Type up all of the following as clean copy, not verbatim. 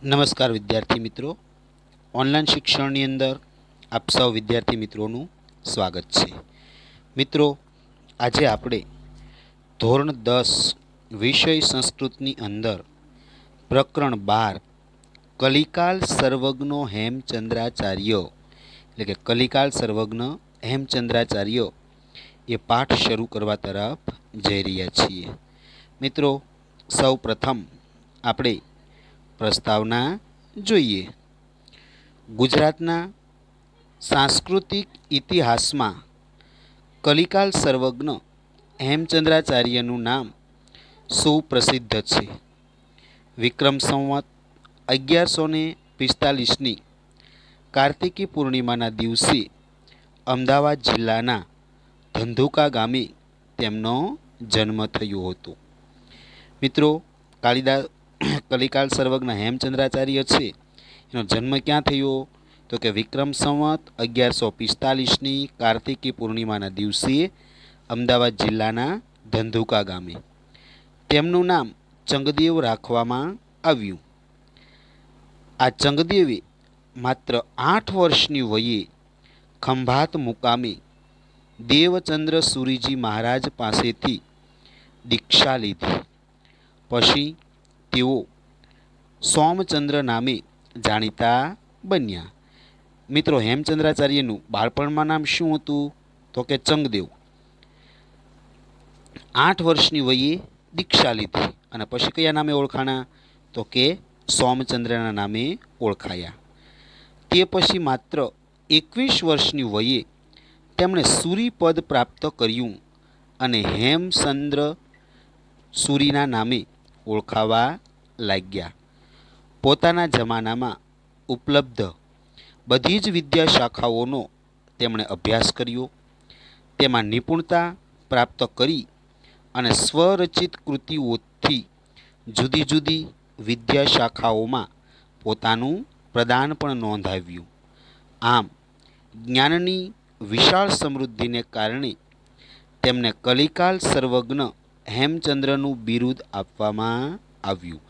નમસ્કાર વિદ્યાર્થી મિત્રો, ઓનલાઈન શિક્ષણની અંદર આપ સૌ વિદ્યાર્થી મિત્રોનું સ્વાગત છે. મિત્રો, આજે આપણે ધોરણ 10 વિષય સંસ્કૃતની અંદર પ્રકરણ 12 કલિકાલ સર્વજ્ઞ હેમચંદ્રાચાર્ય એટલે કે કલિકાલ સર્વજ્ઞ હેમચંદ્રાચાર્ય એ પાઠ શરૂ કરવા તરફ જઈ રહ્યા છીએ. મિત્રો, સૌ પ્રથમ આપણે પ્રસ્તાવના જોઈએ. ગુજરાતના સાંસ્કૃતિક ઇતિહાસમાં કલિકાલ સર્વજ્ઞ હેમચંદ્રાચાર્યનું નામ સુપ્રસિદ્ધ છે. વિક્રમ સંવત 1145ની કાર્તિકી પૂર્ણિમાના દિવસે અમદાવાદ જિલ્લાના ધંધુકા ગામે તેમનો જન્મ થયો હતો. મિત્રો, કલિકાલ સર્વજ્ઞ હેમચંદ્રાચાર્ય છે એનો જન્મ ક્યાં થયો? તો કે વિક્રમ સંવત 1145ની કાર્તિકી પૂર્ણિમાના દિવસે અમદાવાદ જિલ્લાના ધંધુકા ગામે. તેમનું નામ ચંગદેવ રાખવામાં આવ્યું. આ ચંગદેવે માત્ર 8 વર્ષની વયે ખંભાત મુકામે દેવચંદ્ર સુરીજી મહારાજ પાસેથી દીક્ષા લીધી. પછી તેઓ સોમચંદ્ર નામે જાણીતા બન્યા. મિત્રો, હેમચંદ્રાચાર્યનું બાળપણમાં નામ શું હતું? તો કે ચંગદેવ. 8 વર્ષની વયે દીક્ષા લીધી અને પછી કયા નામે ઓળખાણા? તો કે સોમચંદ્રના નામે ઓળખાયા. તે પછી માત્ર 21 વર્ષની વયે તેમણે સૂરીપદ પ્રાપ્ત કર્યું અને હેમચંદ્ર સૂરીના નામે ઓળખાવા લાગ્યા. પોતાના જમાનામાં ઉપલબ્ધ બધી જ વિદ્યા શાખાઓનો તેમણે અભ્યાસ કર્યો. તેમાં નિપુણતા પ્રાપ્ત કરી અને સ્વરચિત કૃતિઓથી જુદી જુદી વિદ્યા શાખાઓમાં પોતાનું પ્રદાન પણ નોંધાવ્યું. આમ જ્ઞાનની વિશાળ સમૃદ્ધિને કારણે તેમને કલિકાલ સર્વજ્ઞ હેમચંદ્રનું બિરુદ આપવામાં આવ્યું.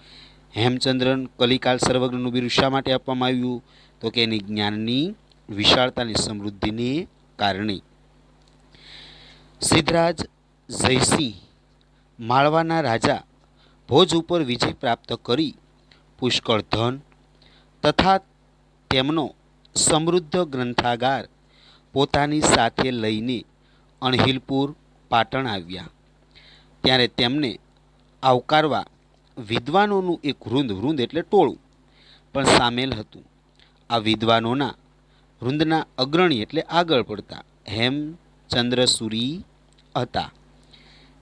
કલિકાલ સર્વજ્ઞનું બિરુદ શા માટે આપવામાં આવ્યું? તો કે એની જ્ઞાનની વિશાળતાની સમૃદ્ધિને કારણે. સિદ્ધરાજ જયસિંહ માળવાના રાજા ભોજ ઉપર વિજય પ્રાપ્ત કરી પુષ્કળ ધન તથા તેમનો સમૃદ્ધ ગ્રંથાગાર પોતાની સાથે લઈને અણહિલપુર પાટણ આવ્યા. ત્યારે તેમને આવકારવા વિદ્વાનોનું એક વૃંદ એટલે ટોળું પણ સામેલ હતું. આ વિદ્વાનોના વૃંદના અગ્રણી એટલે આગળ પડતા હેમચંદ્રસુરી હતા.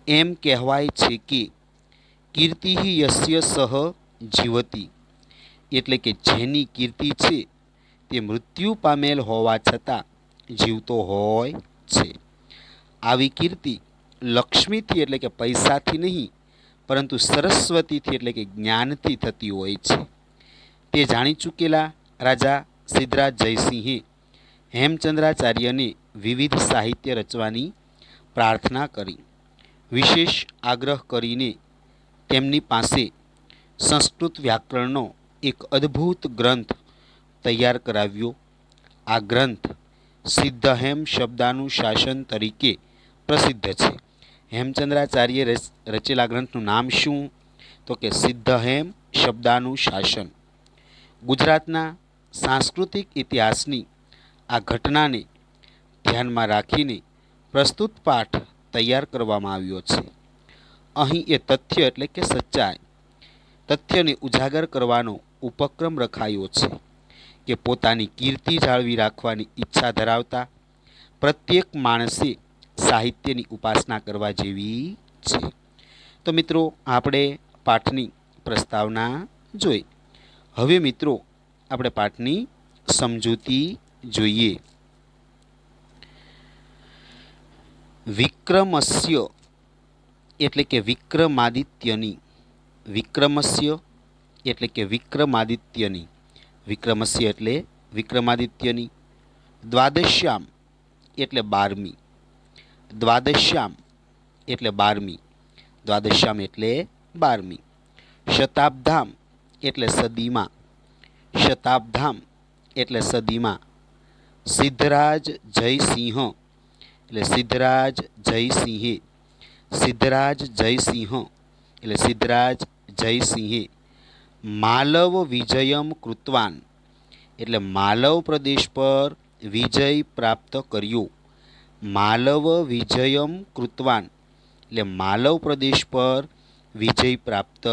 એમ કહેવાય છે કે કીર્તિ યસ્ય સહ જીવતી એટલે કે જેની કીર્તિ છે તે મૃત્યુ પામેલ હોવા છતાં જીવતો હોય છે. આવી કીર્તિ લક્ષ્મીથી એટલે કે પૈસાથી નહીં, પરંતુ સરસ્વતીથી એટલે કે જ્ઞાનથી થતી હોય છે. તે જાણી ચૂકેલા રાજા સિદ્ધરાજ જયસિંહે હેમચંદ્રાચાર્યને વિવિધ સાહિત્ય રચવાની પ્રાર્થના કરી. વિશેષ આગ્રહ કરીને તેમની પાસે સંસ્કૃત વ્યાકરણનો એક અદ્ભુત ગ્રંથ તૈયાર કરાવ્યો. આ ગ્રંથ સિદ્ધહેમ શબ્દાનુશાસન તરીકે પ્રસિદ્ધ છે. હેમચંદ્રાચાર્ય રચેલા ગ્રંથનું નામ શું? તો કે સિદ્ધહેમ શબ્દાનુશાસન. ગુજરાતના સાંસ્કૃતિક ઇતિહાસની આ ઘટનાને ધ્યાનમાં રાખીને પ્રસ્તુત પાઠ તૈયાર કરવામાં આવ્યો છે. અહીં એ તથ્ય એટલે કે તથ્યને ઉજાગર કરવાનો ઉપક્રમ રખાયો છે કે પોતાની કીર્તિ જાળવી રાખવાની ઈચ્છા ધરાવતા પ્રત્યેક માણસે સાહિત્યની ઉપાસના કરવા જેવી છે. તો મિત્રો, આપણે પાઠની પ્રસ્તાવના જોઈ. હવે મિત્રો, આપણે પાઠની સમજૂતી જોઈએ. વિક્રમસ્ય એટલે કે વિક્રમાદિત્યની. વિક્રમસ્ય એટલે કે વિક્રમાદિત્યની. વિક્રમસ્ય એટલે વિક્રમાદિત્યની. દ્વાદશ્યામ એટલે 12મી. દ્વાદશ્યામ એટલે 12મી. દ્વાદશ્યામ એટલે 12મી. શતાબ્દામ એટલે સદીમાં. શતાબ્ધામ એટલે સદીમાં, સિદ્ધરાજ જયસિંહ એટલે સિદ્ધરાજ જયસિંહે, સિદ્ધરાજ જયસિંહ એટલે સિદ્ધરાજ જયસિંહે, માલવ વિજયમ કૃતવાન એટલે માલવ પ્રદેશ પર વિજય પ્રાપ્ત કર્યો, માલવ વિજયમ કૃતવાન એટલે માલવ પ્રદેશ પર વિજય પ્રાપ્ત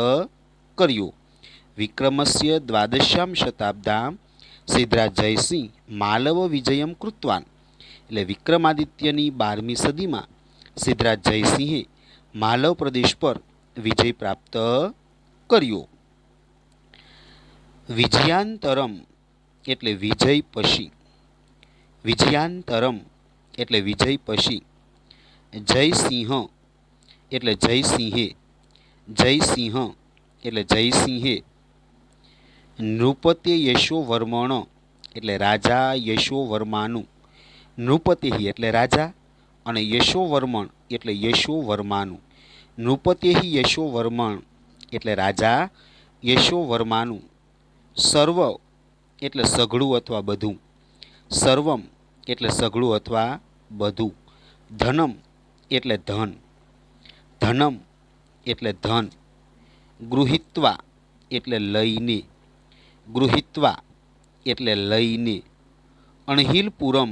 કર્યો. વિક્રમસ્ય દ્વાદશ્યામ શતાબ્દામ સિદ્ધરાજ જયસિંહ માલવ વિજયમ કૃતવાન એટલે વિક્રમાદિત્યની 12મી સદીમાં સિદ્ધરાજ જયસિંહે માલવ પ્રદેશ પર વિજય પ્રાપ્ત કર્યો. વિજયાંતરમ એટલે વિજય પછી, વિજયાંતરમ એટલે વિજય પછી, જયસિંહ એટલે જયસિંહે, જયસિંહ એટલે જયસિંહે, નૃપતે યશોવર્મણ એટલે રાજા યશોવર્માનું, નૃપતિ એટલે રાજા અને યશોવર્મણ એટલે યશોવર્માનું, નૃપતે યશોવર્મણ એટલે રાજા યશોવર્માનું, સર્વ એટલે સઘળું અથવા બધું, સર્વમ એટલે સઘળું અથવા બધું, ધનમ એટલે ધન, ધનમ એટલે ધન, ગૃહિત્વા એટલે લઈને, ગૃહિત્વા એટલે લઈને, અણહિલપુરમ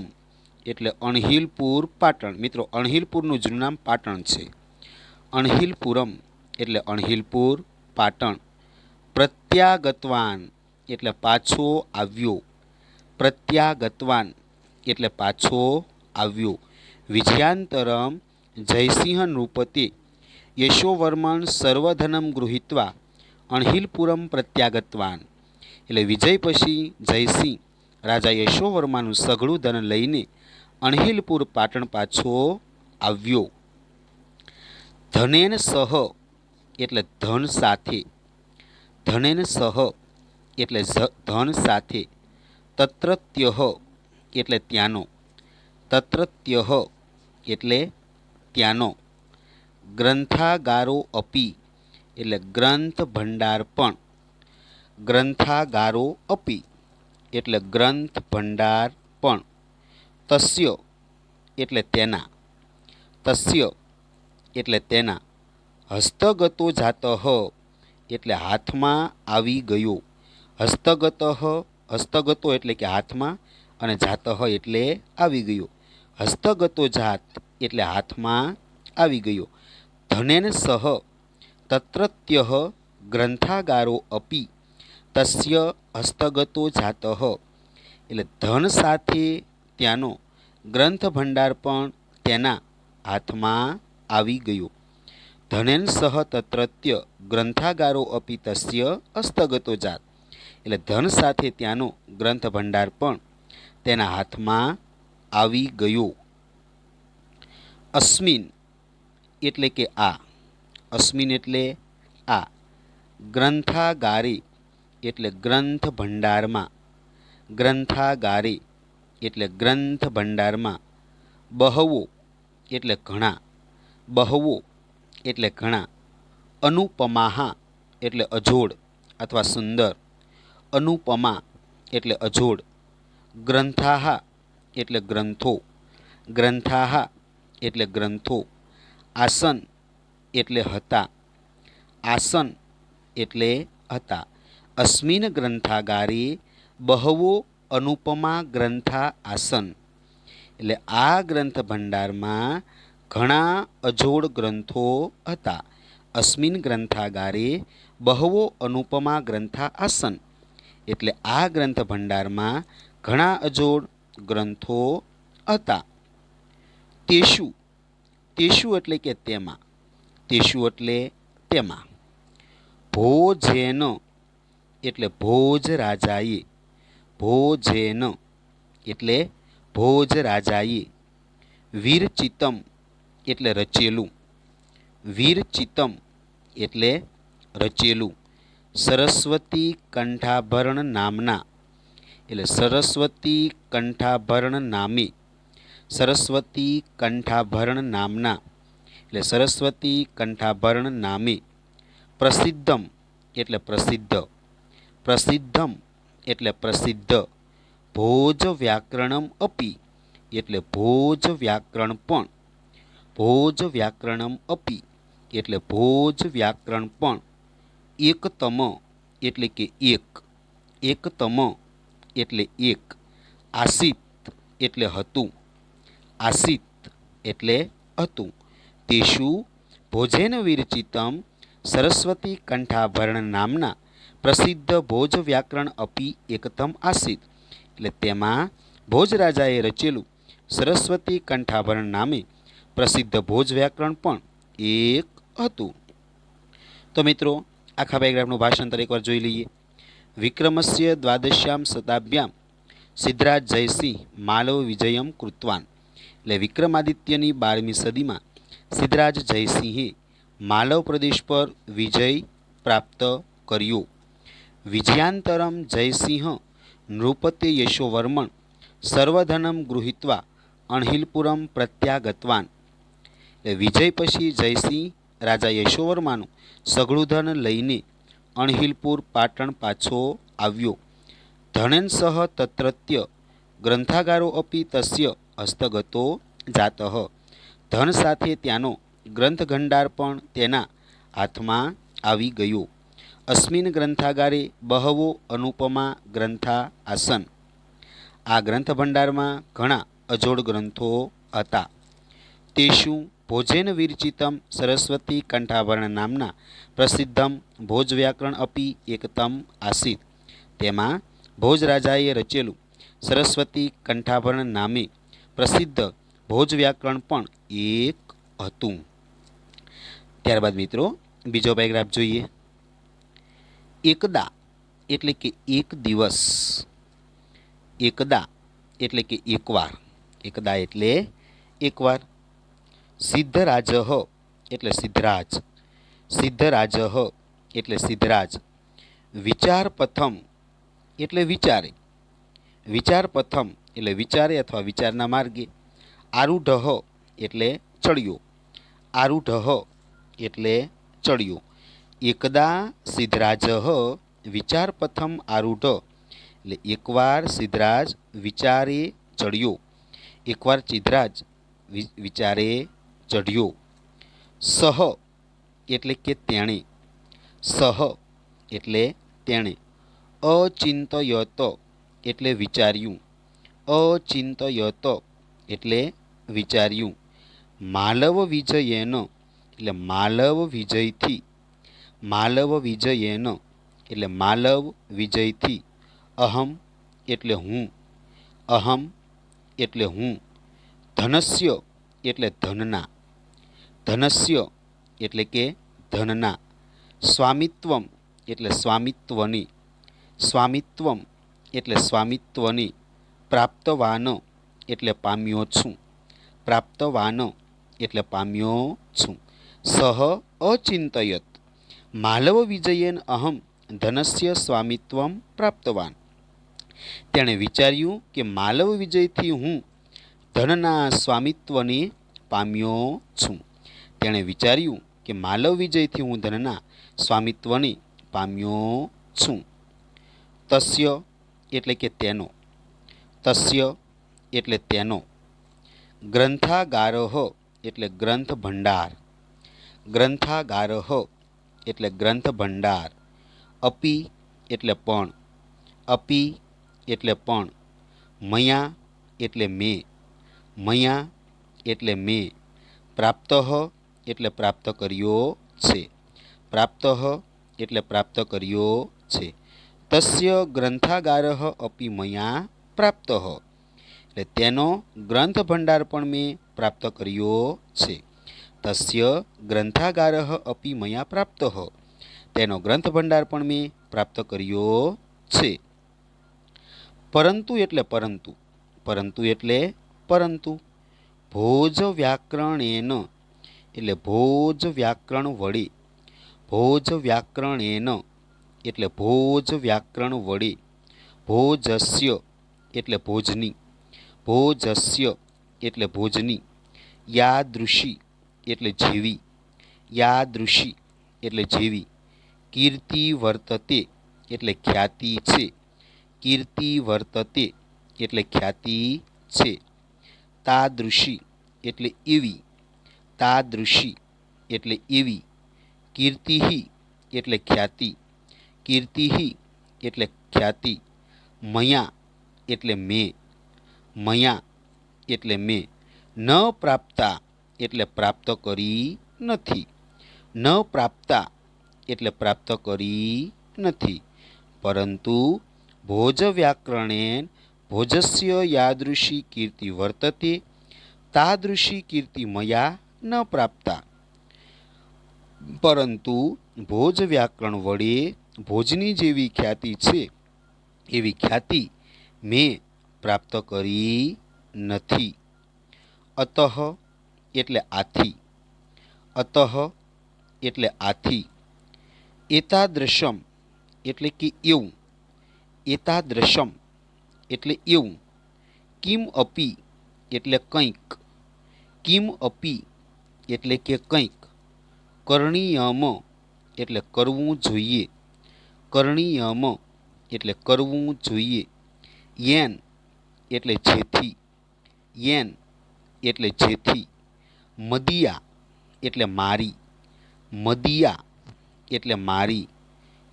એટલે અણહિલપુર પાટણ. મિત્રો, અણહિલપુરનું જૂનું નામ પાટણ છે. અણહિલપુરમ એટલે અણહિલપુર પાટણ. પ્રત્યાગતવાન એટલે પાછો આવ્યો, પ્રત્યાગતવાન એટલે પાછો આવ્યો. વિજયાંતરમ જયસિંહ નૃપતે યશોવર્મણ સર્વધનમ ગૃહિત્વા અણહિલપુરમ પ્રત્યાગતવાન એટલે વિજય પછી જયસિંહ રાજા યશોવર્માનું સઘળું ધન લઈને અણહિલપુર પાટણ પાછો આવ્યો. ધનેન સહ એટલે ધન સાથે, ધનેન સહ એટલે ધન સાથે, તત્રત્યઃ એટલે ત્યાંનો, તત્રત્યઃ એટલે ત્યાંનો, ગ્રંથાગારો અપી એટલે ગ્રંથ ભંડાર પણ, ગ્રંથાગારો અપી એટલે ગ્રંથ ભંડાર પણ, તસ્ય એટલે તેના, તસ્ય એટલે તેના, હસ્તગતો જાતઃ એટલે હાથમાં આવી ગયો, હસ્તગત, હસ્તગતો એટલે કે હાથમાં અને જાતઃ એટલે આવી ગયો, હસ્તગતો જાત એટલે હાથમાં આવી ગયો. ધનેન સહ તત્રત્યઃ ગ્રંથાગારો અપી તસ્ય હસ્તગતો જાતઃ એટલે ધન સાથે ત્યાંનો ગ્રંથ ભંડાર પણ તેના હાથમાં આવી ગયો. ધનેન સહ તત્રત્ય ગ્રંથાગારો અપી તસ્ય હસ્તગતો જાત એટલે ધન સાથે ત્યાંનો ગ્રંથ ભંડાર પણ તેના હાથમાં આવી ગયો. અસ્મિન એટલે કે આ, અસ્મિન એટલે આ, ગ્રંથાગારે એટલે ગ્રંથ ભંડારમાં, ગ્રંથાગારે એટલે ગ્રંથ ભંડારમાં, બહવો એટલે ઘણા, બહવો એટલે ઘણા, અનુપમાહ એટલે અજોડ અથવા સુંદર, અનુપમા એટલે અજોડ, ગ્રંથાહ એટલે ગ્રંથો, ગ્રંથાહ એટલે ગ્રંથો, આસન એટલે હતા, આસન એટલે હતા. અસ્મિન ગ્રંથાગારે બહવો અનુપમા ગ્રંથા આસન એટલે આ ગ્રંથ ભંડારમાં ઘણા અજોડ ગ્રંથો હતા. અસ્મિન ગ્રંથાગારે બહવો અનુપમા ગ્રંથા આસન એટલે આ ગ્રંથ ભંડારમાં ઘણા અજોડ ગ્રંથો હતા. તેષુ, તેષુ એટલે કે તેમાં, તેષુ એટલે તેમાં. ભોજેન એટલે ભોજ રાજાએ, ભોજેન એટલે ભોજ રાજાએ. વીરચિતમ એટલે રચેલું, વીરચિતમ એટલે રચેલું. સરસ્વતી કંઠાભરણ નામના એટલે સરસ્વતી કંઠાભરણ નામે, સરસ્વતી કંઠાભરણ નામના એટલે સરસ્વતી કંઠાભરણ નામે. પ્રસિદ્ધમ એટલે પ્રસિદ્ધ, પ્રસિદ્ધમ એટલે પ્રસિદ્ધ, ભોજ વ્યાકરણમ અપી એટલે ભોજ વ્યાકરણ પણ, ભોજ વ્યાકરણમ અપી એટલે ભોજ વ્યાકરણ પણ, એકતમ એટલે કે એક, એકતમ એટલે એક, આસિત એટલે હતું, આસિત એટલે હતું, તેષુ ભોજેન વિરચિતમ સરસ્વતી કંઠાભરણ નામના પ્રસિદ્ધ ભોજ વ્યાકરણ અપી એકતમ આસિત એટલે તેમાં ભોજરાજાએ રચેલું સરસ્વતી કંઠાભરણ નામે પ્રસિદ્ધ ભોજ વ્યાકરણ પણ એક હતું. તો મિત્રો આખા પેરેગ્રાફનું ભાષાંતર એકવાર જોઈ લઈએ. વિક્રમસ્ય દ્વાદશ્યામ શતાબ્દ્યામ સિદ્ધરાજ જયસિંહ માલવ વિજયમ કૃતવાન એટલે વિક્રમાદિત્યની 12મી સદીમાં સિદ્ધરાજ જયસિંહે માલવ પ્રદેશ પર વિજય પ્રાપ્ત કર્યો. વિજયાંતરમ જયસિંહ નૃપતે યશોવર્મણ સર્વધનમ ગૃહીત્વા અણહિલપુરમ પ્રત્યાગતવાન એટલે વિજય પછી જયસિંહ રાજા યશોવર્માનું સઘળું ધન લઈને અણહિલપુર પાટણ પાછો આવ્યો. ધનેન સહ તત્રત્ય ગ્રંથાગારો અપી તસ્ય હસ્તગતો જાતઃ ધન સાથે ત્યાંનો ગ્રંથભંડાર પણ તેના હાથમાં આવી ગયો. અસ્મિન ગ્રંથાગારે બહવો અનુપમા ગ્રંથા આસન આ ગ્રંથભંડારમાં ઘણા અજોડ ગ્રંથો હતા. તેષુ ભોજેન વિરચિતમ સરસ્વતી કંઠાભરણ નામના પ્રસિદ્ધમ ભોજ વ્યાકરણ અપી એકતમ આસિત તેમાં ભોજરાજાએ રચેલું સરસ્વતી કંઠાભરણ નામે પ્રસિદ્ધ ભોજ વ્યાકરણ પણ એક હતું. ત્યારબાદ મિત્રો બીજો પેરેગ્રાફ જોઈએ. એકદા એટલે કે એક દિવસ, એકદા એટલે કે એકવાર, એકદા એટલે એકવાર. સિદ્ધરાજ એટલે સિદ્ધરાજ, સિદ્ધરાજ એટલે સિદ્ધરાજ. વિચાર પથમ એટલે વિચારે, વિચાર પથમ એટલે વિચારે અથવા વિચારના માર્ગે. આરૂઢ એટલે ચડ્યો, આરૂઢ એટલે ચડ્યો. એકદા સિદ્ધરાજ વિચાર પથમ આરૂઢ એટલે એકવાર સિદ્ધરાજ વિચારે ચડ્યો, એકવાર સિદ્ધરાજ વિચારે ચઢ્યો. સહ એટલે કે તેણે, સહ એટલે તેણે. અચિંતયત એટલે વિચાર્યું, અચિંતયત એટલે વિચાર્યું. માલવ વિજયેન એટલે માલવ વિજયથી, માલવ વિજયેન એટલે માલવ વિજયથી. અહમ એટલે હું, અહમ એટલે હું. ધનસ્ય એટલે ધનના, ધનસ્ય એટલે કે ધનના. સ્વામિત્વમ એટલે સ્વામિત્વની, સ્વામિત્વમ એટલે સ્વામિત્વની. પ્રાપ્તવાન એટલે પામ્યો છું, પ્રાપ્તવાન એટલે પામ્યો છું. સહ અચિંતયત માલવ વિજયેન અહમ ધનસ્ય સ્વામિત્વમ પ્રાપ્તવાન તેણે વિચાર્યું કે માલવ વિજયથી હું ધનના સ્વામિત્વને પામ્યો છું. તેણે વિચાર્યું કે માલવ વિજયથી હું ધનના સ્વામિત્વને પામ્યો છું. તસ્ય એટલે કે તેનો, તસ્ય એટલે તેનો. ગ્રંથાગારઃ એટલે ગ્રંથ ભંડાર, ગ્રંથાગારઃ એટલે ગ્રંથ ભંડાર. અપી એટલે પણ, અપી એટલે પણ. મયા એટલે મેં, મયા એટલે મેં. પ્રાપ્તઃ એટલે પ્રાપ્ત કર્યો છે, પ્રાપ્તઃ એટલે પ્રાપ્ત કર્યો છે. તસ્ય ગ્રંથાગારઃ અપી મયા પ્રાપ્તઃ એટલે તેનો ગ્રંથ ભંડાર પણ મેં પ્રાપ્ત કર્યો છે. તસ્ય ગ્રંથાગારઃ અપી મયા પ્રાપ્તઃ તેનો ગ્રંથ ભંડાર પણ મેં પ્રાપ્ત કર્યો છે. પરંતુ એટલે પરંતુ, પરંતુ એટલે પરંતુ. ભોજ વ્યાકરણેન એટલે ભોજ વ્યાકરણ વડે, ભોજ વ્યાકરણેન એટલે ભોજ વ્યાકરણ વડે. ભોજસ્ય એટલે ભોજની, ભોજસ્ય એટલે ભોજની. યાદૃશી એટલે જેવી, યાદૃશી એટલે જેવી. કીર્તિ વર્તતે એટલે ખ્યાતિ છે, કીર્તિ વર્તતે એટલે ખ્યાતિ છે. તાદૃશી એટલે એવી, તાદૃશી એટલે એવી. કીર્તિહિ એટલે ખ્યાતિ, કીર્તિહિ એટલે ખ્યાતિ. મયા એટલે મેં, મયા એટલે મેં. ન પ્રાપ્તા એટલે પ્રાપ્ત કરી નથી, ન પ્રાપ્તા એટલે પ્રાપ્ત કરી નથી. પરંતુ ભોજ વ્યાકરણેન ભોજસ્ય યાદૃશી કીર્તિ વર્તતે તાદૃશી કીર્તિ મયા ન પ્રાપ્તા. પરંતુ ભોજ વ્યાકરણ વડે ભોજની જેવી ખ્યાતિ છે એવી ખ્યાતિ મેં પ્રાપ્ત કરી નથી. અતઃ એટલે આથી, અતઃ એટલે આથી. એતાદ્રશમ એટલે કે એવું, એતાદ્રશમ એટલે એવું. કિમ અપી એટલે કંઈક, કિમ અપી એટલે કે કંઈક. કરણીયમ એટલે કરવું જોઈએ, કરણીયમ એટલે કરવું જોઈએ. યેન એટલે જેથી, યેન એટલે જેથી. મદિયા એટલે મારી, મદિયા એટલે મારી.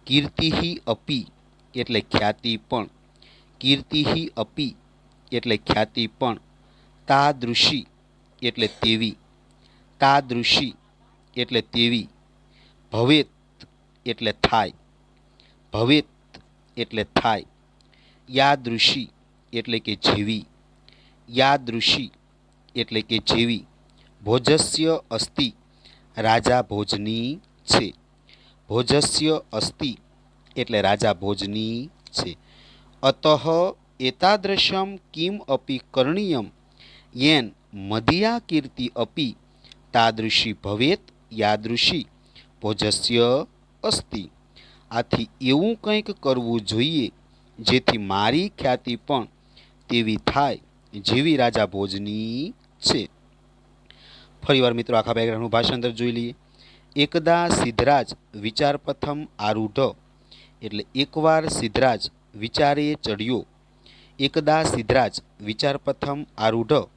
કીર્તિહિ અપી એટલે ખ્યાતિ પણ, કીર્તિહિ અપી એટલે ખ્યાતિ પણ. તાદૃશી એટલે તેવી, તાદૃશી એટલે તેવી. ભવેત એટલે થાય, ભવેત એટલે થાય. યાદૃશી એટલે કે જેવી, યાદૃશી એટલે કે જેવી. ભોજસ્ય અસ્તિ રાજા ભોજની છે, ભોજસ્ય અસ્તિ એટલે રાજા ભોજની છે. અતઃ એતાદૃશમ કિમ અપી કરણીયમ યેન મદિયા કીર્તિ અપી તાદૃશી ભવેત યાદૃશી ભોજસ્ય અસ્તિ. આથી એવું કંઈક કરવું જોઈએ જેથી મારી ખ્યાતિ પણ તેવી થાય જેવી રાજા ભોજની છે. ફરીવાર મિત્રો આખા પેરેગ્રાફનું ભાષાંતર જોઈ લઈએ. એકદા સિદ્ધરાજ વિચાર પ્રથમ આરૂઢ એટલે એકવાર સિદ્ધરાજ વિચારે ચડ્યો, એકદા સિદ્ધરાજ વિચાર પ્રથમ આરૂઢ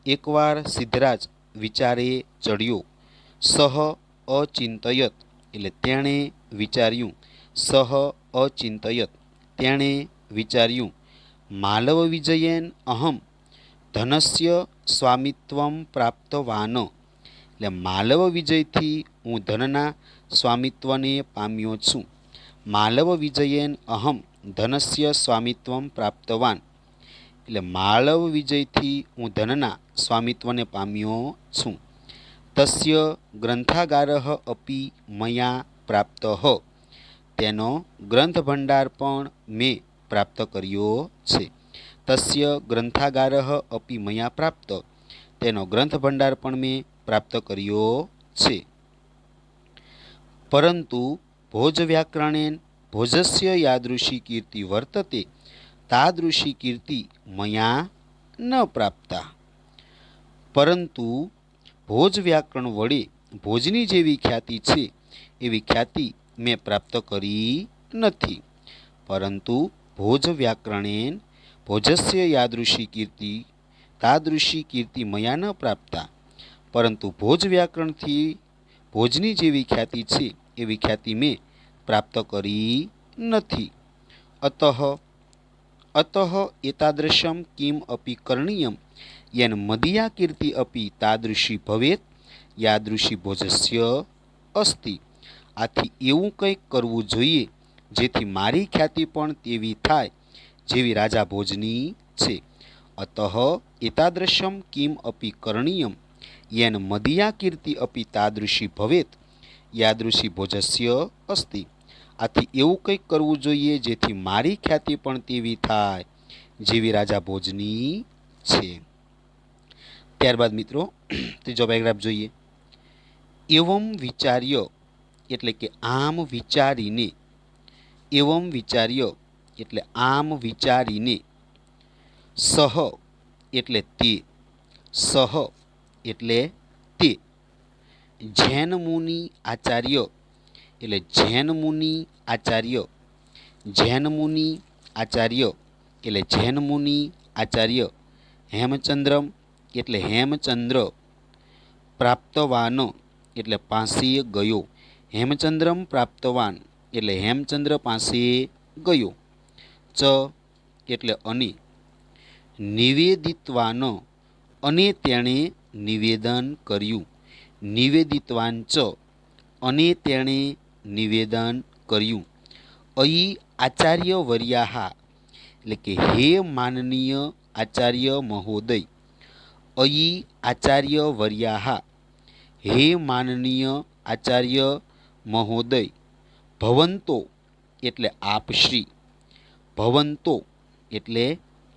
એકવાર સિદ્ધરાજ વિચારે ચડ્યો. સહ અચિંતયત એટલે તેણે વિચાર્યું, સહ અચિંતયત તેણે વિચાર્યું. માલવ વિજયેન અહમ ધનસ્ય સ્વામિત્વમ પ્રાપ્તવાન એટલે માલવ વિજયથી હું ધનના સ્વામિત્વને પામ્યો છું. માલવ વિજયેન અહમ ધનસ્ય સ્વામિત્વમ પ્રાપ્તવાન એટલે માલવ વિજયથી હું ધનના સ્વામિત્વને પામ્યો છું. તસ્ય ગ્રંથાગારઃ અપી મયા પ્રાપ્તઃ તેનો ગ્રંથ ભંડાર પણ મેં પ્રાપ્ત કર્યો છે. તસ્ય ગ્રંથાગારઃ અપી મયા પ્રાપ્ત તેનો ગ્રંથ ભંડાર પણ મેં પ્રાપ્ત કર્યો છે. પરંતુ ભોજ વ્યાકરણેન ભોજસ્ય યાદૃશી કીર્તિ વર્તતે તાદૃશી કીર્તિ મયા ન પ્રાપ્તા. પરંતુ ભોજ વ્યાકરણ વડે ભોજની જેવી ખ્યાતિ છે એવી ખ્યાતિ મેં પ્રાપ્ત કરી નથી. પરંતુ ભોજ વ્યાકરણેન ભોજસ્ય યાદૃશી કીર્તિ તાદૃશી કીર્તિ મયા ન પ્રાપ્તા. પરંતુ ભોજ વ્યાકરણથી ભોજની જેવી ખ્યાતિ છે એવી ખ્યાતિ મેં પ્રાપ્ત કરી નથી. અતઃ અતઃ એતાદૃશમ કિમ અપી કરણીયમ યેન મદિયા કીર્તિ અપી તાદૃશી ભવેત યાદૃશી ભોજસ્ય અસ્તિ. આથી એવું કંઈક કરવું જોઈએ જેથી મારી ખ્યાતિ પણ તેવી થાય જેવી રાજા ભોજની છે. અતઃ એતાદૃશમ કિમ અપી કરણીયમ યેન મદિયા કીર્તિ અપી તાદૃશી ભવેત યાદૃશી ભોજસ્ય અસ્તિ. આથી એવું કંઈક કરવું જોઈએ જેથી મારી ખ્યાતિ પણ તેવી થાય જેવી રાજા ભોજની છે. ત્યારબાદ મિત્રો ત્રીજો પેરેગ્રાફ જોઈએ. એવમ વિચાર્ય એટલે કે આમ વિચારીને, એવમ વિચાર્ય એટલે આમ વિચારીને. સહ એટલે તે, સહ એટલે તે. જૈન મુનિ આચાર્ય એટલે જૈન મુનિ આચાર્ય, જૈન મુનિ આચાર્ય એટલે જૈન મુનિ આચાર્ય હેમચંદ્રમ એટલે હેમચંદ્ર પ્રાપ્તવાન એટલે પાસે ગયો હેમચંદ્રમ પ્રાપ્તવાન એટલે હેમચંદ્ર પાસે ગયો ચ એટલે અને નિવેદિતવાન અને તેણે નિવેદન કર્યું નિવેદિતવાન ચ અને તેણે નિવેદન કર્યું અયી આચાર્ય વર્યાહા એટલે કે હે માનનીય આચાર્ય મહોદય અયી આચાર્ય વર્યાહા હે માનનીય આચાર્ય મહોદય ભવંતો એટલે આપશ્રી ભવંતો એટલે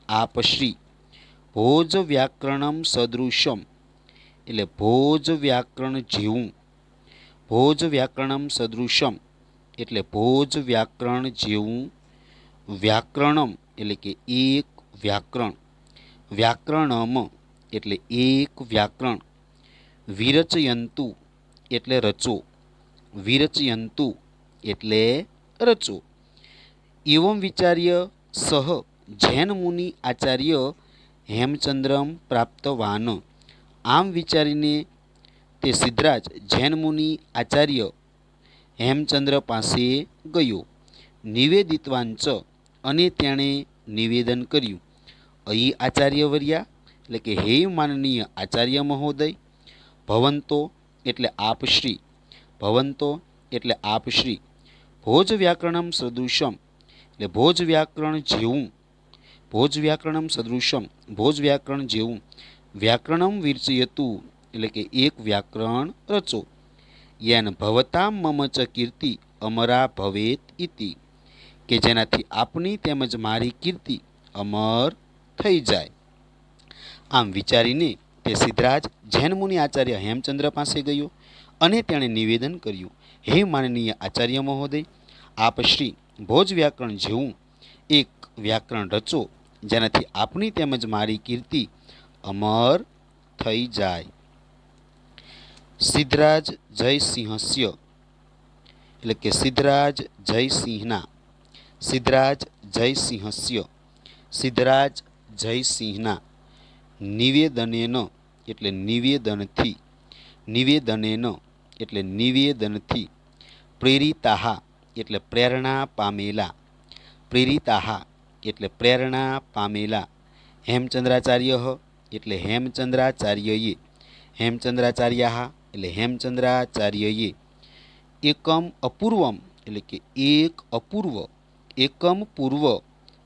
આપશ્રી ભોજ વ્યાકરણમ સદૃશમ એટલે ભોજ વ્યાકરણ જેવું ભોજ વ્યાકરણમ સદૃશમ એટલે ભોજ વ્યાકરણ જેવું વ્યાકરણમ એટલે કે એક વ્યાકરણ વ્યાકરણમ એટલે એક વ્યાકરણ વિરચયંતુ એટલે રચો વિરચયંતુ એટલે રચો એવં વિચાર્ય સહ જૈન મુનિ આચાર્ય હેમચંદ્રમ પ્રાપ્તવાન આમ વિચારીને તે સિદ્ધરાજ જૈન મુનિ આચાર્ય હેમચંદ્ર પાસે ગયો નિવેદિતવાન ચ અને તેણે નિવેદન કર્યું અહીં આચાર્યવર્યા એટલે કે હે માનનીય આચાર્ય મહોદય ભવંતો એટલે આપશ્રી ભવંતો એટલે આપશ્રી ભોજ વ્યાકરણમ સદૃશમ એટલે ભોજ વ્યાકરણ જેવું ભોજ વ્યાકરણમ સદૃશમ ભોજ વ્યાકરણ જેવું વ્યાકરણમ વિરચયતું એટલે કે એક વ્યાકરણ રચો યેન ભવતામ મમ ચ કીર્તિ અમરા ભવેત ઇતિ કે જેનાથી આપની તેમજ મારી કીર્તિ અમર થઈ જાય આમ વિચારીને તે સિદ્ધરાજ જૈન મુનિ આચાર્ય હેમચંદ્ર પાસે ગયો અને તેણે નિવેદન કર્યું હે માનનીય આચાર્ય મહોદય આપ શ્રી ભોજ વ્યાકરણ જેવું એક વ્યાકરણ રચો જેનાથી આપની તેમજ મારી કીર્તિ અમર થઈ જાય સિદ્ધરાજ જયસિંહસ્ય એટલે કે સિદ્ધરાજ જયસિંહના સિદ્ધરાજ જયસિંહસ્ય સિદ્ધરાજ જયસિંહના નિવેદનેન એટલે નિવેદનથી નિવેદનેન એટલે નિવેદનથી પ્રેરિતાહા એટલે પ્રેરણા પામેલા પ્રેરિતાહા એટલે પ્રેરણા પામેલા હેમચંદ્રાચાર્ય એટલે હેમચંદ્રાચાર્યએ હેમચંદ્રાચાર્યા એટલે હેમચંદ્રાચાર્યએ એકમ અપૂર્વમ એટલે કે એક અપૂર્વ એકમ પૂર્વ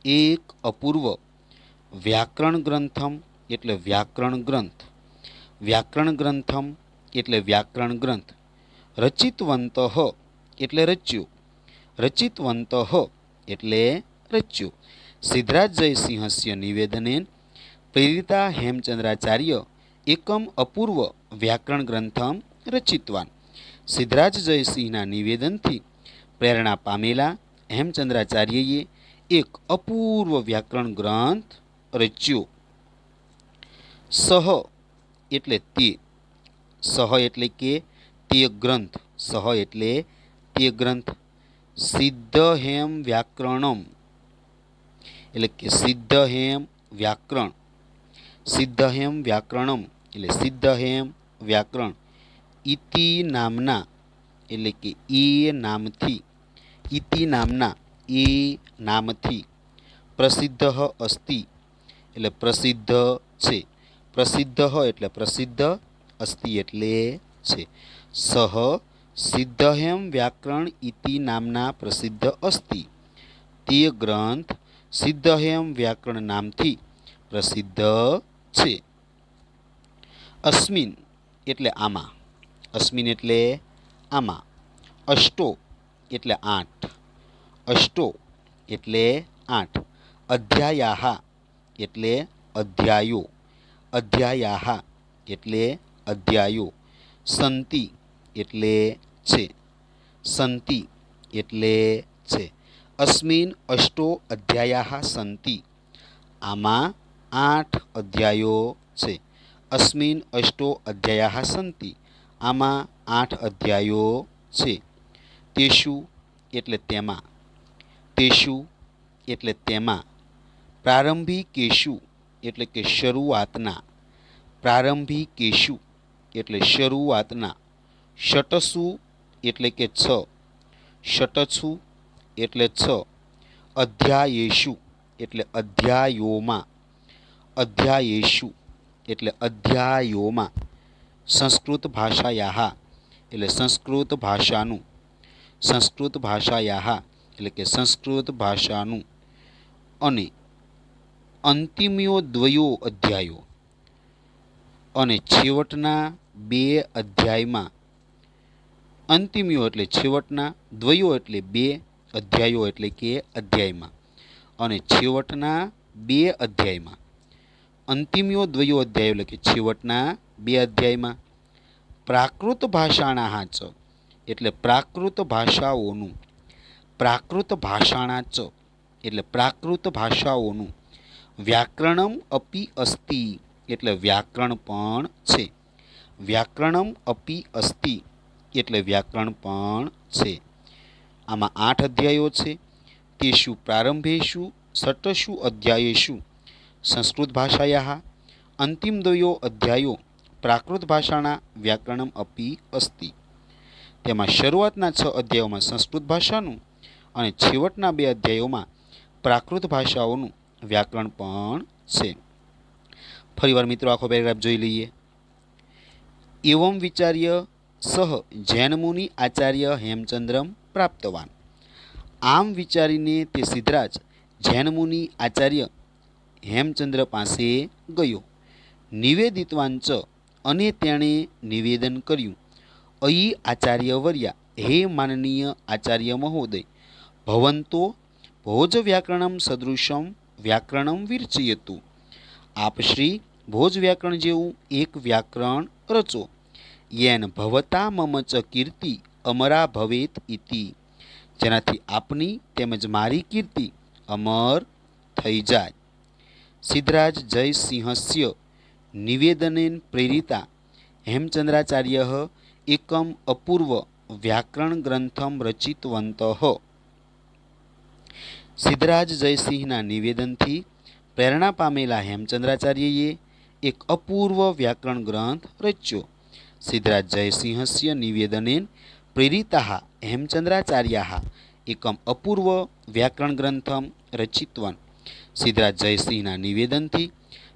એક અપૂર્વ વ્યાકરણ ગ્રંથમ એટલે વ્યાકરણ ગ્રંથ વ્યાકરણ ગ્રંથમ એટલે વ્યાકરણ ગ્રંથ રચિતવંત એટલે રચ્યો રચિતવંત એટલે રચ્યો સિદ્ધરાજ જયસિંહસ્ય નિવેદનેન પ્રેરિતા હેમચંદ્રાચાર્ય એકમ અપૂર્વ વ્યાકરણ ગ્રંથમ રચિતવાન સિદ્ધરાજ જયસિંહના નિવેદનથી પ્રેરણા પામેલા હેમચંદ્રાચાર્યએ એક અપૂર્વ વ્યાકરણ ગ્રંથ રચ્યો સહ એટલે તે સહ એટલે કે તે ગ્રંથ સહ એટલે તે ગ્રંથ સિદ્ધહેમ વ્યાકરણમ એટલે કે સિદ્ધહેમ વ્યાકરણ સિદ્ધહેમ વ્યાકરણમ એટલે સિદ્ધહેમ વ્યાકરણ ઇતિ નામના એટલે કે એ નામથી ઇતિ નામના એ નામથી પ્રસિદ્ધ અસ્તિ એટલે પ્રસિદ્ધ છે પ્રસિદ્ધ એટલે પ્રસિદ્ધ અસ્તિ એટલે છે સહ સિદ્ધહેમ વ્યાકરણ ઇતિ નામના પ્રસિદ્ધ અસ્તિ તે ગ્રંથ સિદ્ધહેમ વ્યાકરણ નામથી પ્રસિદ્ધ છે અસ્મિન એટલે આમાં અસ્મિન એટલે આમાં અષ્ટો એટલે 8 અષ્ટો એટલે 8 અધ્યાયાહા એટલે અધ્યાયો અધ્યાયાહા એટલે અધ્યાયો સંતિ એટલે છે સંતિ એટલે છે અસ્મિન અષ્ટો અધ્યાયાહા સંતિ આમાં 8 અધ્યાયો છે અસ્મિન અષ્ટો અધ્યાયાહા સંતિ આમાં 8 અધ્યાયો છે તેષુ એટલે તેમાં તેષુ એટલે તેમાં, પ્રારંભિકેષુ એટલે કે શરૂઆતના, પ્રારંભિકેષુ એટલે શરૂઆતના, ષટસુ એટલે કે છ, ષટસુ એટલે છ, અધ્યાયેષુ એટલે અધ્યાયોમાં, અધ્યાયેષુ એટલે અધ્યાયોમાં, સંસ્કૃત ભાષાયાહ એટલે સંસ્કૃત ભાષાનું, સંસ્કૃત ભાષાયાહ એટલે કે સંસ્કૃત ભાષાનું, અને અંતિમ્યો દ્વયો અધ્યાયો અને છેવટના બે અધ્યાયમાં, અંતિમ્યો એટલે છેવટના, દ્વયો એટલે બે, અધ્યાયો એટલે કે અધ્યાયમાં, અને છેવટના બે અધ્યાયમાં, અંતિમ્યો દ્વયો અધ્યાયો એટલે કે છેવટના બે અધ્યાયમાં, પ્રાકૃત ભાષાના હાચ એટલે પ્રાકૃત ભાષાઓનું, પ્રાકૃત ભાષાણા ચ એટલે પ્રાકૃત ભાષાઓનું, વ્યાકરણમ અપી અસ્તિ એટલે વ્યાકરણ પણ છે, વ્યાકરણમ અપી અસ્તિ એટલે વ્યાકરણ પણ છે. આમાં 8 અધ્યાયો છે. તેષુ પ્રારંભેષુ ષટસુ અધ્યાયેષુ સંસ્કૃત ભાષાયાઃ અંતિમ દ્વયો અધ્યાયો પ્રાકૃત ભાષાના વ્યાકરણમ અપી અસ્તિ. તેમાં શરૂઆતના 6 અધ્યાયોમાં સંસ્કૃત ભાષાનું અને છેવટના 2 અધ્યાયોમાં પ્રાકૃત ભાષાઓનું વ્યાકરણ પણ છે. ફરીવાર મિત્રો આખો પેરેગ્રાફ જોઈ લઈએ. એવં વિચાર્ય સહ જૈનમુનિ આચાર્ય હેમચંદ્રમ પ્રાપ્તવાન. આમ વિચારીને તે સિદ્ધરાજ જૈનમુનિ આચાર્ય હેમચંદ્ર પાસે ગયો. નિવેદિતવાન ચ અને તેણે નિવેદન કર્યું. અયી આચાર્યવર્યા, હે માનનીય આચાર્ય મહોદય, ભવંતો ભોજ વ્યાકરણમ સદૃશમ વ્યાકરણમ વિરચયતુ. આપ શ્રી ભોજ વ્યાકરણ જેવું એક વ્યાકરણ રચો. યેન ભવતા મમ ચ કીર્તિ અમરા ભવેત ઇતિ. જેનાથી આપની તેમજ મારી કીર્તિ અમર થઈ જાય. સિદ્ધરાજ જયસિંહસ્ય નિવેદનેન પ્રેરિતા હેમચંદ્રાચાર્ય એકમ અપૂર્વ વ્યાકરણ ગ્રંથમ રચિતવંતઃ. સિદ્ધરાજ જયસિંહના નિવેદનથી પ્રેરણા પામેલા હેમચંદ્રાચાર્યએ એક અપૂર્વ વ્યાકરણ ગ્રંથ રચ્યો. સિદ્ધરાજ જયસિંહસ્ય નિવેદનેન પ્રેરિતાઃ હેમચંદ્રાચાર્યાઃ એકમ અપૂર્વ વ્યાકરણ ગ્રંથમ રચિતવન. સિદ્ધરાજ જયસિંહના નિવેદનથી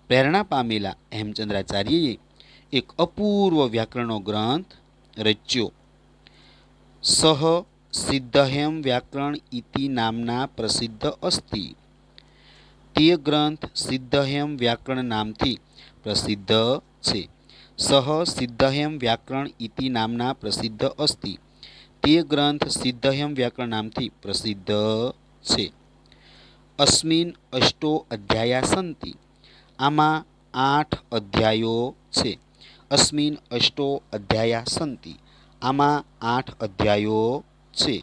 પ્રેરણા પામેલા હેમચંદ્રાચાર્યએ એક અપૂર્વ વ્યાકરણનો ગ્રંથ રચ્યો. સહ સિદ્ધહેમ વ્યાકરણ ઇતિ નામના પ્રસિદ્ધ અસ્તિ. તે ગ્રંથ સિદ્ધહેમ વ્યાકરણ નામથી પ્રસિદ્ધ છે. સહ સિદ્ધહેમ વ્યાકરણ ઇતિ નામના પ્રસિદ્ધ અસ્તિ. તે ગ્રંથ સિદ્ધહેમ વ્યાકરણ નામથી પ્રસિદ્ધ છે. અસ્મિન અષ્ટો અધ્યાયા સંતિ. આમાં 8 અધ્યાયો છે. અસ્મિન અષ્ટો અધ્યાયા સંતિ. આમાં 8 અધ્યાયો છે.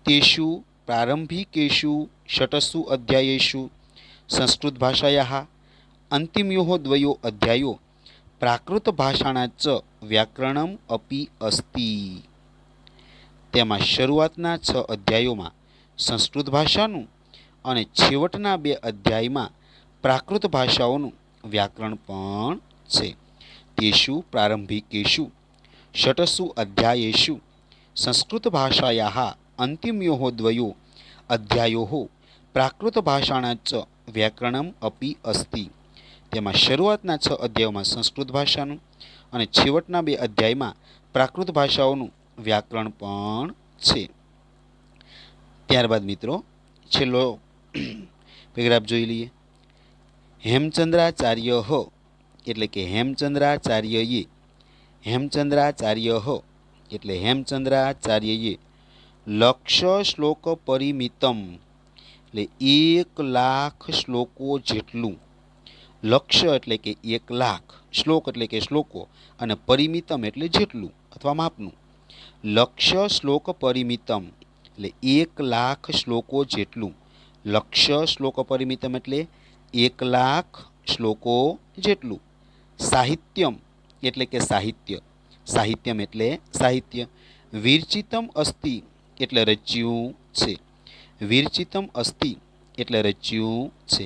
તેષુ પ્રારંભિકેષુ ષટસુ અધ્યાયેષુ સંસ્કૃત ભાષાયાઃ અંતિમ્યો દ્વયો અધ્યાયો પ્રાકૃત ભાષાના ચ વ્યાકરણમ અપી અસ્તિ. તેમાં શરૂઆતના 6 અધ્યાયોમાં સંસ્કૃત ભાષાનું અને છેવટના 2 અધ્યાયમાં પ્રાકૃત ભાષાઓનું વ્યાકરણ પણ છે. તેષુ પ્રારંભિકેષુ ષટસુ અધ્યાયેષુ સંસ્કૃત ભાષાયાઃ અંતિમ્યો દ્વયો અધ્યાયો પ્રાકૃત ભાષાના ચ વ્યાકરણમ અપી અસ્તિ. તેમાં શરૂઆતના 6 અધ્યાયોમાં સંસ્કૃત ભાષાનું અને છેવટના 2 અધ્યાયમાં પ્રાકૃત ભાષાઓનું વ્યાકરણ પણ છે. ત્યારબાદ મિત્રો છેલ્લો પેરેગ્રાફ જોઈ લઈએ. હેમચંદ્રાચાર્ય એટલે કે હેમચંદ્રાચાર્યએ, હેમચંદ્રાચાર્ય એટલે હેમચંદ્રાચાર્યએ લક્ષ શ્લોક પરિમિતમ એટલે 1,00,000 શ્લોકો જેટલું, લક્ષ્ય એટલે કે 1,00,000, શ્લોક એટલે કે શ્લોકો, અને પરિમિતમ એટલે જેટલું અથવા માપનું. લક્ષ્ય શ્લોક પરિમિતમ એટલે 1,00,000 શ્લોકો જેટલું. લક્ષ્ય શ્લોક પરિમિતમ એટલે 1,00,000 શ્લોકો જેટલું. સાહિત્યમ એટલે કે સાહિત્ય, સાહિત્યમ એટલે સાહિત્ય. વિરચિતમ અસ્તિ એટલે રચ્યું છે. વિરચિતમ અસ્તિ એટલે રચ્યું છે.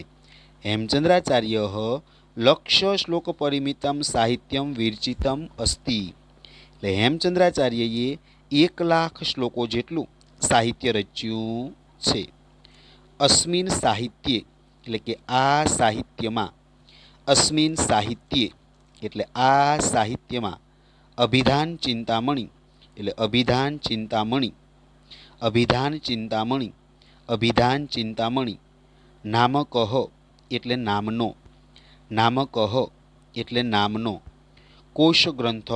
હેમચંદ્રાચાર્ય લક્ષ્ય શ્લોક પરિમિતમ સાહિત્યમ વિરચિતમ અસ્તિ. એટલે હેમચંદ્રાચાર્યએ 1,00,000 શ્લોકો જેટલું સાહિત્ય રચ્યું છે. અસ્મિન સાહિત્યે એટલે કે આ સાહિત્યમાં, અસ્મિન સાહિત્યે એટલે આ સાહિત્યમાં, અભિધાન ચિંતામણી એટલે અભિધાન ચિંતામણી, અભિધાન ચિંતામણી, અભિધાન ચિંતામણી, નામકઃ એટલે નામનો, નામકઃ એટલે નામનો, કોશ ગ્રંથ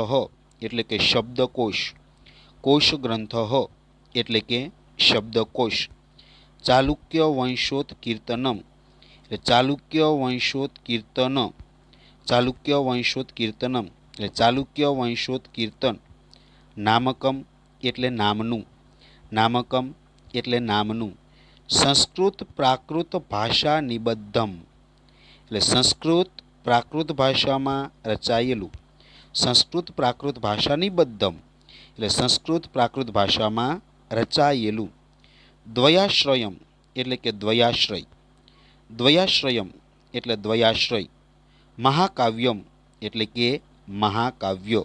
એટલે કે શબ્દકોશ, કોશ ગ્રંથ એટલે કે શબ્દકોશ, ચાલુક્ય વંશોત્કીર્તનમ એટલે ચાલુક્ય વંશોત્કીર્તન, ચાલુક્ય વંશોત્કીર્તનમ એટલે ચાલુક્ય વંશોત્કીર્તન, નામકમ એટલે નામનું, નામકમ એટલે નામનું, સંસ્કૃત પ્રાકૃત ભાષા નિબદ્ધમ એટલે સંસ્કૃત પ્રાકૃત ભાષામાં રચાયેલું, સંસ્કૃત પ્રાકૃત ભાષા નિબદ્ધમ એટલે સંસ્કૃત પ્રાકૃત ભાષામાં રચાયેલું, દ્વયાશ્રયમ એટલે કે દ્વયાશ્રય, દ્વયાશ્રયમ એટલે દ્વયાશ્રય, મહાકાવ્યમ એટલે કે મહાકાવ્ય,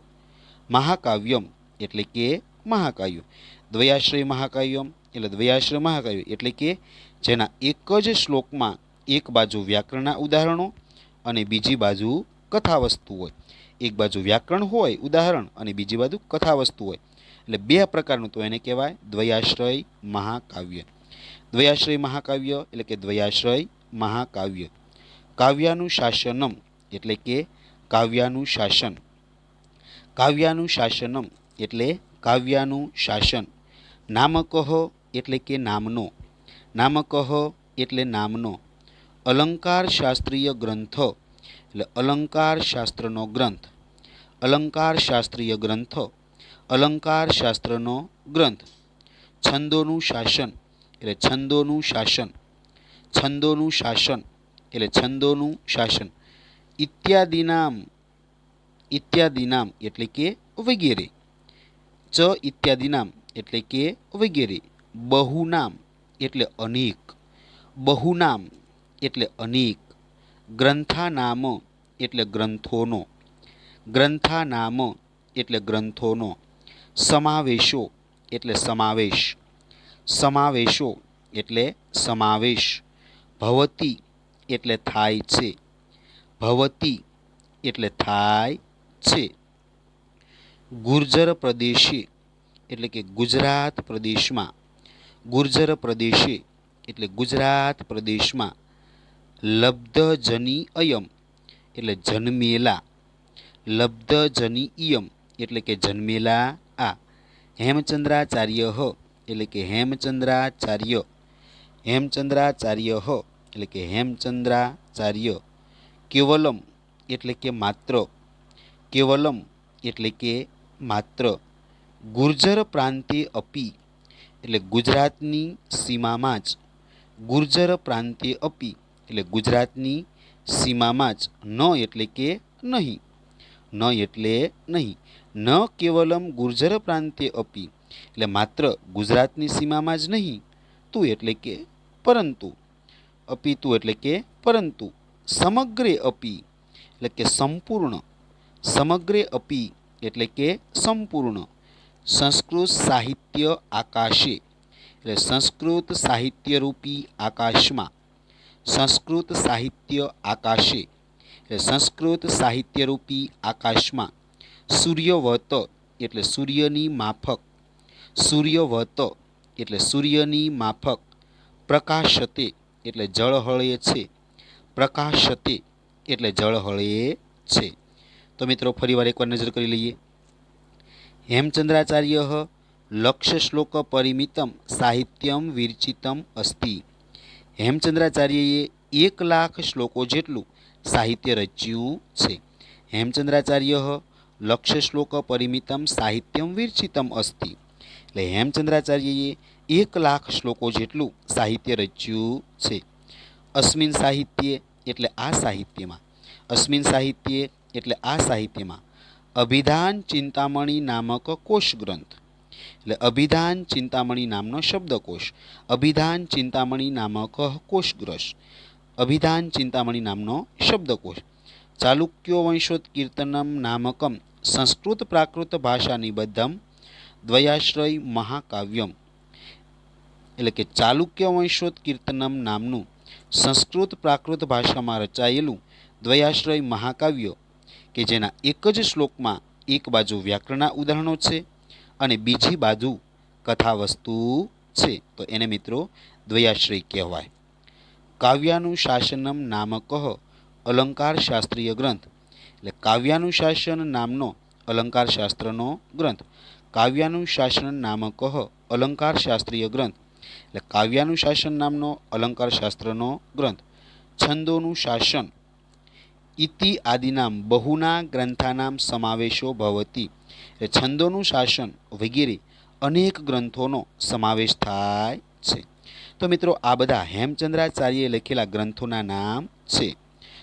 મહાકાવ્યમ એટલે કે મહાકાવ્ય, દ્વયાશ્રય મહાકાવ્યમ એટલે દ્વયાશ્રય મહાકાવ્ય એટલે કે જેના એક જ શ્લોકમાં એક બાજુ વ્યાકરણના ઉદાહરણો અને બીજી બાજુ કથાવસ્તુ હોય, એક બાજુ વ્યાકરણ હોય ઉદાહરણ અને બીજી બાજુ કથાવસ્તુ હોય, એટલે બે પ્રકારનું, તો એને કહેવાય દ્વયાશ્રય મહાકાવ્ય. દ્વયાશ્રય મહાકાવ્ય એટલે કે દ્વયાશ્રય મહાકાવ્ય. કાવ્યાનું શાસનમ એટલે કે કાવ્યાનું શાસન, કાવ્યાનું શાસનમ એટલે કાવ્યાનું શાસન, નામકઃ એટલે કે નામનો, નામકઃ એટલે નામનો, અલંકાર શાસ્ત્રીય ગ્રંથ એટલે અલંકાર શાસ્ત્રનો ગ્રંથ, અલંકાર શાસ્ત્રીય ગ્રંથ, અલંકાર શાસ્ત્રનો ગ્રંથ, છંદોનું શાસન એટલે છંદોનું શાસન, છંદોનું શાસન એટલે છંદોનું શાસન, ઇત્યાદિનામ, ઇત્યાદિનામ એટલે કે વગેરે, ચ ઇત્યાદિનામ એટલે કે વગેરે, બહુનામ એટલે અનેક, બહુનામ એટલે અનેક, ગ્રંથાનામ એટલે ગ્રંથોનો, ગ્રંથાનામ એટલે ગ્રંથોનો, સમાવેશો એટલે સમાવેશ, સમાવેશો એટલે સમાવેશ, ભવતી એટલે થાય છે, ભવતી એટલે થાય છે, ગુર્જર પ્રદેશે એટલે કે ગુજરાત પ્રદેશમાં, ગુર્જર પ્રદેશે એટલે ગુજરાત પ્રદેશમાં, લબ્ધજની અયમ એટલે જન્મેલા, લબ્ધજનીયમ એટલે કે જન્મેલા આ, હેમચંદ્રાચાર્ય એટલે કે હેમચંદ્રાચાર્ય, હેમચંદ્રાચાર્ય એટલે કે હેમચંદ્રાચાર્ય, કેવલમ એટલે કે માત્ર, કેવલમ એટલે કે માત્ર, ગુર્જર પ્રાંતે અપી એટલે ગુજરાતની સીમામાં જ, ગુર્જર પ્રાંતે અપી એટલે ગુજરાતની સીમામાં જ, ન એટલે કે નહીં, ન એટલે નહીં, ન કેવલમ ગુર્જર પ્રાંતે અપી એટલે માત્ર ગુજરાતની સીમામાં જ નહીં, તું એટલે કે પરંતુ, અપિતું એટલે કે પરંતુ, સમગ્રે અપી એટલે કે સંપૂર્ણ, સમગ્રે અપી એટલે કે સંપૂર્ણ, સંસ્કૃત સાહિત્ય આકાશે એટલે સંસ્કૃત સાહિત્યરૂપી આકાશમાં, સંસ્કૃત સાહિત્ય આકાશે એટલે સંસ્કૃત સાહિત્યરૂપી આકાશમાં, સૂર્યવત એટલે સૂર્યની માફક, સૂર્યવત એટલે સૂર્યની માફક, પ્રકાશતે એટલે ઝળહળે છે, પ્રકાશતે એટલે ઝળહળે છે. તો મિત્રો ફરીવાર એકવાર નજર કરી લઈએ. હેમચંદ્રાચાર્ય લક્ષ્ય શ્લોક પરિમિતમ સાહિત્યમ વિરચિતમ અસ્તિ. હેમચંદ્રાચાર્યએ 1,00,000 શ્લોકો જેટલું સાહિત્ય રચ્યું છે. હેમચંદ્રાચાર્ય લક્ષ્ય શ્લોક પરિમિતમ સાહિત્યમ વિરચિતમ અસ્તિ એટલે હેમચંદ્રાચાર્યએ 1,00,000 શ્લોકો જેટલું સાહિત્ય રચ્યું છે. અસ્મિન સાહિત્યે એટલે આ સાહિત્યમાં, અસ્મિન સાહિત્યે એટલે આ સાહિત્યમાં, અભિધાન ચિંતામણી નામક કોશ ગ્રંથ, એટલે અભિધાન ચિંતામણી નામનો શબ્દકોશ, અભિધાન ચિંતામણી નામક કોશગ્રશ, અભિધાન ચિંતામણી નામનો શબ્દકોશ, ચાલુક્યો વંશોત્કીર્તનમ નામકમ સંસ્કૃત પ્રાકૃત ભાષા નિબદ્ધમ દ્વયાશ્રય મહાકાવ્યમ, એટલે કે ચાલુક્ય વંશોત્કીર્તનમ નામનું સંસ્કૃત પ્રાકૃત ભાષામાં રચાયેલું દ્વયાશ્રય મહાકાવ્ય કે જેના એક જ શ્લોકમાં એક બાજુ વ્યાકરણના ઉદાહરણો છે અને બીજી બાજુ કથાવસ્તુ છે, તો એને મિત્રો દ્વયાશ્રય કહેવાય. કાવ્યાનુશાસનમ નામક અલંકાર શાસ્ત્રીય ગ્રંથ, એટલે કાવ્યાનુશાસન નામનો અલંકાર શાસ્ત્રનો ગ્રંથ, કાવ્યાનુશાસન નામક અલંકાર શાસ્ત્રીય ગ્રંથ, એટલે કાવ્યાનુશાસન નામનો અલંકાર શાસ્ત્રનો ગ્રંથ, છંદોનું શાસન ઇતિ આદિનામ બહુના ગ્રંથાનામ સમાવેશો ભવતી, એટલે છંદોનું શાસન વગેરે અનેક ગ્રંથોનો સમાવેશ થાય છે. તો મિત્રો આ બધા હેમચંદ્રાચાર્યએ લખેલા ગ્રંથોના નામ છે.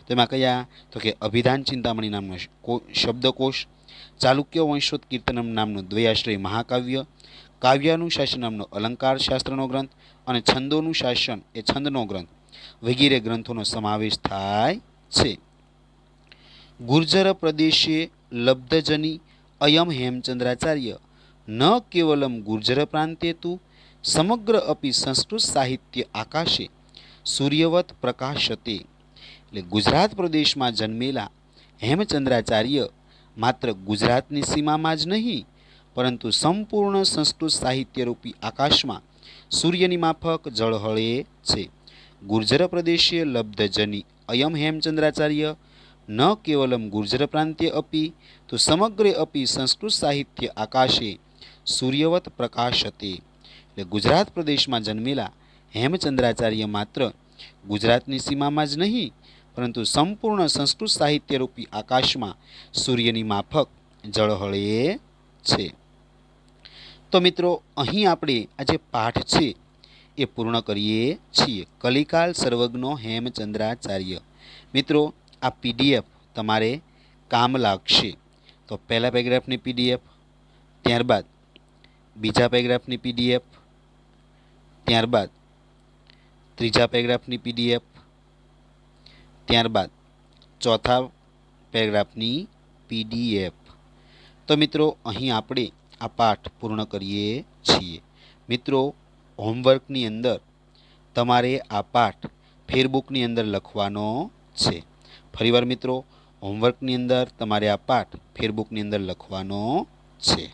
તેમાં કયા? તો કે અભિધાન ચિંતામણી નામનો શબ્દકોશ, ચાલુક્ય વંશોત્કીર્તનમ નામનું દ્વયાશ્રય મહાકાવ્ય, કાવ્યાનુશાસન નામનો અલંકાર શાસ્ત્રનો ગ્રંથ અને છંદોનું શાસન એ છંદનો ગ્રંથ વગેરે ગ્રંથોનો સમાવેશ થાય છે. ગુર્જર પ્રદેશે લબ્ધજની અયમ હેમચંદ્રાચાર્ય ન કેવલમ ગુર્જર પ્રાંતે તુ સમગ્ર અપી સંસ્કૃત સાહિત્ય આકાશે સૂર્યવત પ્રકાશતે, એટલે ગુજરાત પ્રદેશમાં જન્મેલા હેમચંદ્રાચાર્ય માત્ર ગુજરાતની સીમામાં જ નહીં પરંતુ સંપૂર્ણ સંસ્કૃત સાહિત્યરૂપી આકાશમાં સૂર્યની માફક ઝળહળે છે. ગુર્જર પ્રદેશે લબ્ધજની અયમ હેમચંદ્રાચાર્ય ન કેવલમ ગુર્જર પ્રાંત્ય અપી તો સમગ્ર અપી સંસ્કૃત સાહિત્ય આકાશે સૂર્યવત પ્રકાશતે, એટલે ગુજરાત પ્રદેશમાં જન્મેલા હેમચંદ્રાચાર્ય માત્ર ગુજરાતની સીમામાં જ નહીં પરંતુ સંપૂર્ણ સંસ્કૃત સાહિત્યરૂપી આકાશમાં સૂર્યની માફક ઝળહળે છે. તો મિત્રો અહીં આપણે આ જે પાઠ છે એ પૂર્ણ કરીએ છીએ. કલિકાલ સર્વજ્ઞો હેમચંદ્રાચાર્ય. મિત્રો આ પીડીએફ તમારે કામ લાગશે. તો પહેલા પેરેગ્રાફની પીડીએફ, ત્યારબાદ બીજા પેરેગ્રાફની પીડીએફ, ત્યારબાદ ત્રીજા પેરેગ્રાફની પીડીએફ, ત્યારબાદ ચોથા પેરેગ્રાફની પીડીએફ. તો મિત્રો અહીં આપણે આ પાઠ પૂર્ણ કરીએ છીએ. મિત્રો હોમવર્કની અંદર તમારે આ પાઠ ફેરબુકની અંદર લખવાનો છે. ફરીવાર મિત્રો હોમવર્કની અંદર તમારે આ પાઠ ફેરબુકની અંદર લખવાનો છે.